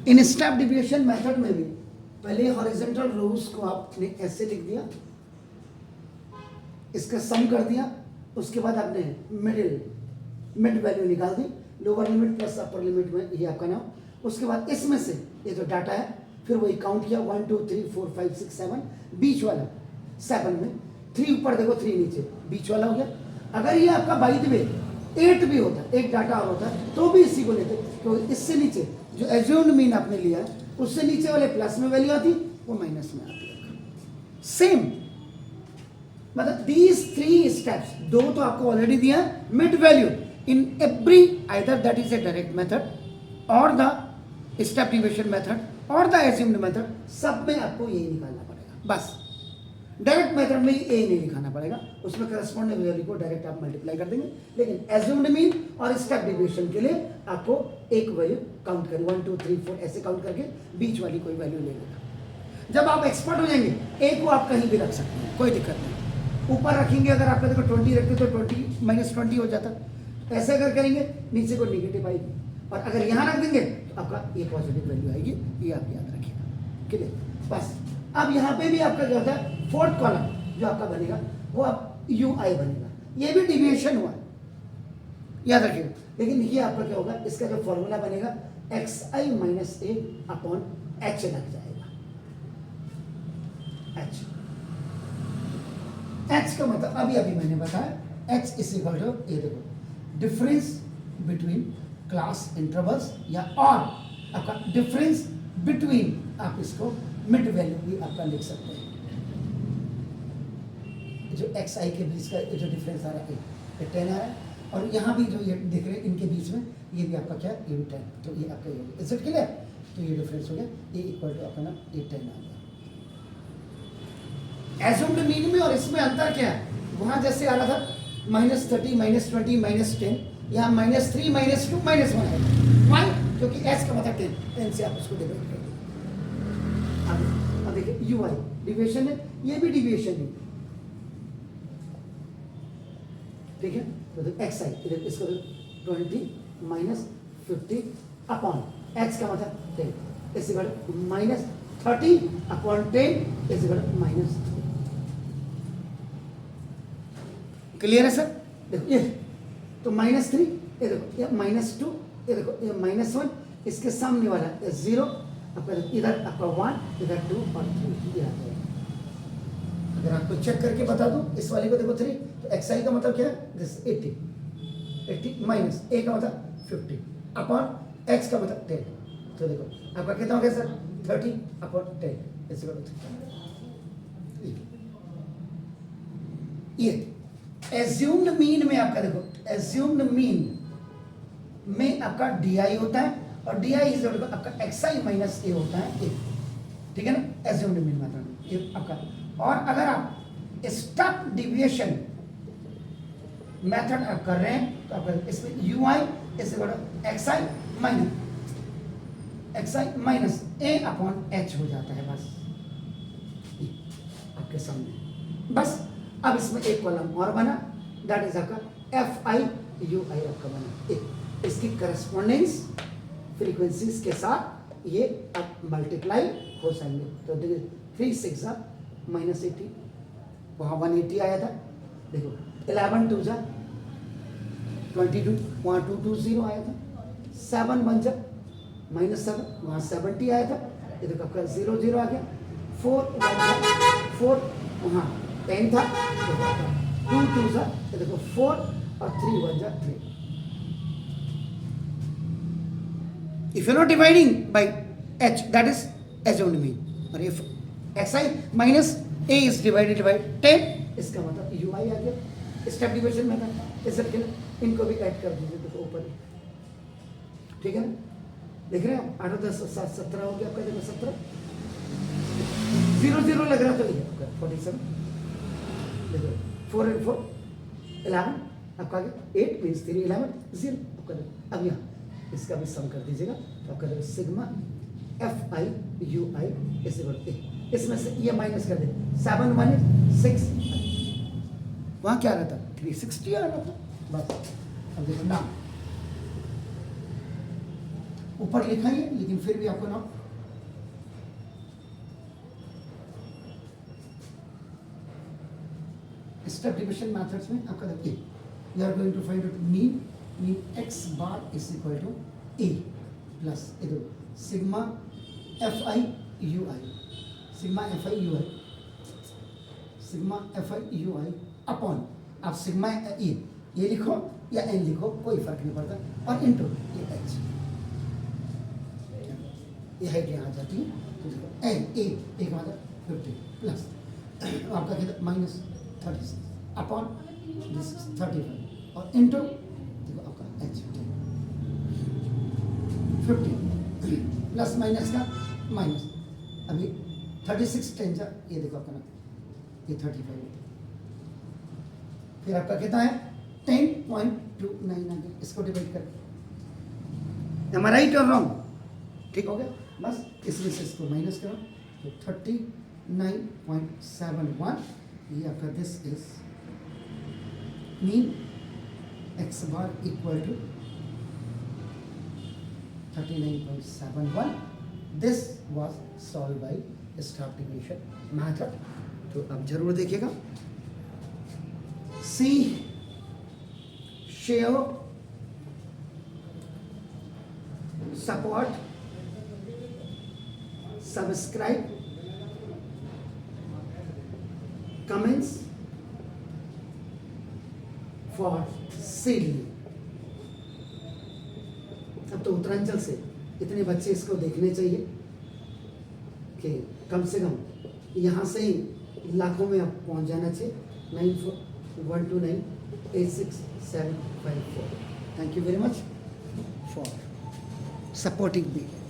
In step deviation method में भी पहले हॉरिजॉन्टल रोज को आपने ऐसे लिख दिया, इसका सम कर दिया, उसके बाद आपने मिड वैल्यू निकाल दी, lower limit plus upper limit में ये आपका नाम। उसके बाद इसमें से ये जो डाटा है फिर वही काउंट किया 1 2 3 4 5 6 7, बीच वाला 7 में 3 ऊपर देखो 3 नीचे, बीच वाला हो गया। अगर ये आपका बाई द वे 8 भी होता, एक डाटा और होता तो भी इसी को लेते, तो इससे नीचे जो एज्यूम्ड मीन आपने लिया है उससे नीचे वाले प्लस में वैल्यू आती, वो माइनस में आती। सेम मतलब दीज 3 स्टेप्स, दो तो आपको ऑलरेडी दिया है, mid value in every either that is a direct method और द स्टेप डिविएशन मेथड और द एज्यूम्ड मेथड, सब में आपको यही निकालना पड़ेगा। बस डायरेक्ट मेथड में यही नहीं लिखाना पड़ेगा, उसमें करस्पॉन्डिंग वैल्यू को डायरेक्ट आप मल्टीप्लाई कर देंगे। लेकिन एज्यूम्ड मीन और स्टेप डिविएशन के लिए आपको एक वैल्यू काउंट करें, 1 2 3 4 ऐसे काउंट करके बीच वाली कोई वैल्यू ले लेगा। जब आप एक्सपर्ट हो जाएंगे एक को आप कहीं भी रख सकते हैं, कोई दिक्कत नहीं। ऊपर रखेंगे अगर आपका देखो 20 रखते तो 20 -20 हो जाता, ऐसे अगर करेंगे नीचे को निगेटिव आएगी, और अगर यहाँ रख देंगे तो आपका ये पॉजिटिव वैल्यू आएगी, ये आप याद रखिएगा। क्लियर? बस अब यहाँ पे भी आपका क्या होता है, फोर्थ कॉलम जो आपका बनेगा वो आप UI बनेगा, ये भी डिविएशन हुआ, याद रखिएगा। लेकिन ये आपका क्या होगा, इसका जो फॉर्मूला बनेगा xi - a अपॉन h लग जाएगा। h का मतलब अभी अभी मैंने बताया, h इज इक्वल टू, ये देखो डिफरेंस बिटवीन क्लास इंटरवल्स, या और आपका डिफरेंस बिटवीन, आप इसको मिड वैल्यू भी आपका लिख सकते हैं। जो xi के बीच का जो डिफरेंस आ रहा है ये 10 आ रहा है, और यहाँ भी जो ये दिख रहे हैं इनके बीच में ये भी आपका क्या है, ये भी 10, तो ये आपका ये हो गया। Is it clear? तो ये डिफरेंस हो गया, ये इक्वल टू आपका ना ये 10 आ गया। एज्यूम्ड मीन में और इसमें अंतर क्या है, वहाँ जैसे आ रहा था -30 -20 -10, यहाँ -3 -2 -1 है। वाई? क्योंकि h का मतलब 10 से आप उसको डिवाइड कर देंगे। अब देखिए UI डिविएशन है, ये भी डिविएशन है, ठीक है। तो xi इसको 20 -50 अपॉन h का मतलब 10 इस -30 अपॉन 10 इस -3। क्लियर है सर? देखो ये तो -3, ये देखो ये -2, ये देखो ये -1, इसके सामने वाला 0, आपका इधर आपका 1, इधर 2 और 3 ये आ जाएगा। अगर आपको चेक करके बता दूं, इस वाली को देखो 3, तो xi का मतलब क्या है, दिस 80 माइनस a का मतलब 50 अपॉन h का मतलब 10, तो देखो आपका कितना हो गया सर, 30 अपॉन 10 इस ये एज्यूम्ड मीन में आपका देखो, एज्यूम्ड मीन में आपका DI होता है, और DI इज आपका xi माइनस a होता है, ठीक है ना, एज्यूम्ड मीन मेथड ये आपका। और अगर आप स्टेप डिविएशन मेथड आप कर रहे हैं तो आपका इसमें UI इसे xi minus a upon h हो जाता है, बस आपके सामने। बस अब इसमें एक कॉलम और बना, दैट इज आपका FI UI आपका बना, इसकी करस्पॉन्डेंस फ्रीक्वेंसीज के साथ ये अब मल्टीप्लाई हो जाएंगे। तो देखिए 3 6 -80, वहाँ 180 आया था, देखो 11 2 22, वहाँ 220 आया था, 7 1 -7, वहाँ 70 आया था, ये देखो आपका 0 0 आ गया, 4 1 4, वहाँ 10 था, 2 2 ये देखो 4 और 3 1 3। If you're not dividing by h, that is assumed mean, or if xi minus a is divided by 10, इसका मतलब UI आ गया। स्टेप डिविजन मेथड इस सबके इनको भी ऐड कर दीजिए, देखो ऊपर, ठीक है ना, देख रहे हैं 8 10 7 17 हो गया आपका, देखो 17 0 0 लग रहा, तो ये आपका 47, देखो 4 and 4 11 आपका 8 मीन्स 3 11 0 आपका। अब यहाँ इसका भी सम कर दीजिएगा, तो आपका देखो सिग्मा FI UI इसे बढ़ते, इसमें से ये माइनस कर दे, 7 1 6, वहाँ क्या रहता 360 आ रहा था, बस। अब देखो ना ऊपर लिखा ही है लेकिन फिर भी आपको ना स्टेप डिविजन मेथड्स में आपका देखिए you are going to find out mean X bar is equal to A plus इधर sigma F I U I sigma F I U I upon आप सिग्मा ये लिखो या एन लिखो कोई फर्क नहीं पड़ता और इनटू ये एच ये हाइट यहाँ आ जाती है तो देखो एन ए एक मतलब 50 प्लस आपका कितना माइनस 36 अपॉन दिस 35 और इनटू देखो आपका एच 50 प्लस माइनस का माइनस अभी 36 10 जा ये देखो आपका ना ये 35 फिर आपका कितना है 10.29 आगे इसको डिवाइड कर एम आई राइट और रॉन्ग ठीक हो गया बस इसमें से इसको माइनस करो तो 39.71 ये आपका this is mean X bar equal to 39.71 this was solved by step division method तो अब जरूर देखिएगा see share support subscribe comments for सीडली अब तो उत्तरांचल से इतने बच्चे इसको देखने चाहिए कि कम से कम यहाँ से ही लाखों में अब पहुँच जाना चाहिए 9412986754 thank you very much for supporting me